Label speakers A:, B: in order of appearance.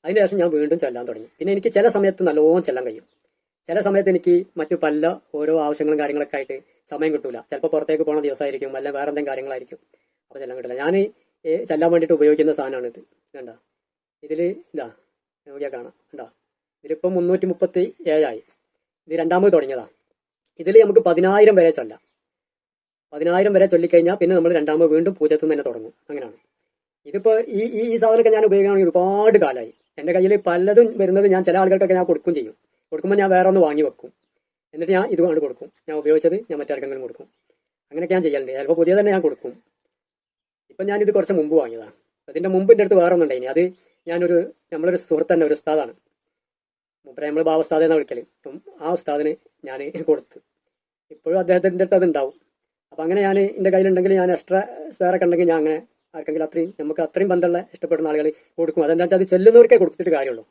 A: അതിന് ശേഷം ഞാൻ വീണ്ടും ചെല്ലാൻ തുടങ്ങി. പിന്നെ എനിക്ക് ചില സമയത്ത് നല്ലോണം ചെല്ലാൻ കഴിയും, ചില സമയത്ത് എനിക്ക് മറ്റു പല ഓരോ ആവശ്യങ്ങളും കാര്യങ്ങളൊക്കെ ആയിട്ട് സമയം കിട്ടൂല. ചിലപ്പോൾ പുറത്തേക്ക് പോകുന്ന ദിവസമായിരിക്കും, അല്ല വേറെ എന്തെങ്കിലും കാര്യങ്ങളായിരിക്കും, അപ്പോൾ ചെല്ലാൻ കിട്ടില്ല. ഞാൻ ചെല്ലാൻ വേണ്ടിയിട്ട് ഉപയോഗിക്കുന്ന സാധനമാണിത്. കണ്ട ഇതിൽ ഇതാ നോക്കിയാൽ കാണാം. കണ്ടോ, ഇതിലിപ്പോൾ 337ആയി. ഇത് രണ്ടാമത് തുടങ്ങിയതാണ്. ഇതിൽ നമുക്ക് 10,000 വരെ ചൊല്ലാം. 10,000 വരെ ചൊല്ലിക്കഴിഞ്ഞാൽ പിന്നെ നമ്മൾ രണ്ടാമത് വീണ്ടും പൂജത്തിൽ നിന്ന് തന്നെ തുടങ്ങും. അങ്ങനെയാണ്. ഇതിപ്പോൾ ഈ സാധനമൊക്കെ ഞാൻ ഉപയോഗിക്കുകയാണെങ്കിൽ ഒരുപാട് കാലമായി. എൻ്റെ കയ്യിൽ പലതും വരുന്നത് ഞാൻ ചില ആളുകൾക്കൊക്കെ ഞാൻ കൊടുക്കും ചെയ്യും. കൊടുക്കുമ്പോൾ ഞാൻ വേറെ ഒന്ന് വാങ്ങി വെക്കും, എന്നിട്ട് ഞാൻ ഇതുകൊണ്ട് കൊടുക്കും. ഞാൻ ഉപയോഗിച്ചത് ഞാൻ മറ്റാർക്കെങ്കിലും കൊടുക്കും. അങ്ങനെയൊക്കെ ഞാൻ ചെയ്യലുണ്ട്. ചിലപ്പോൾ പുതിയ തന്നെ ഞാൻ കൊടുക്കും. ഇപ്പം ഞാനിത് കുറച്ച് മുമ്പ് വാങ്ങിയതാണ്. അതിൻ്റെ മുമ്പ് എൻ്റെ അടുത്ത് വേറെ ഒന്നുണ്ടായിനി. അത് നമ്മളൊരു സുഹൃത്ത് തന്നെ, ഒരു ഉസ്താദാണ്. മുമ്പേ നമ്മൾ ബാവസ്താദ് എന്നാണ് വിളിക്കൽ. അപ്പം ആ ഉസ്താദിന് ഞാൻ കൊടുത്ത് ഇപ്പോഴും അദ്ദേഹത്തിൻ്റെ അടുത്ത് അതുണ്ടാവും. അപ്പം അങ്ങനെ ഞാൻ എൻ്റെ കയ്യിലുണ്ടെങ്കിൽ ഞാൻ എക്സ്ട്രാ സ്പെയറൊക്കെ ഉണ്ടെങ്കിൽ ഞാൻ അങ്ങനെ ആർക്കെങ്കിലും നമുക്ക് അത്രയും ബന്ധമുള്ള ഇഷ്ടപ്പെടുന്ന ആളുകൾ കൊടുക്കും. അതെന്താ വെച്ചാൽ അത് ചെല്ലുന്നവർക്കേ കൊടുത്തിട്ട് കാര്യമുള്ളൂ.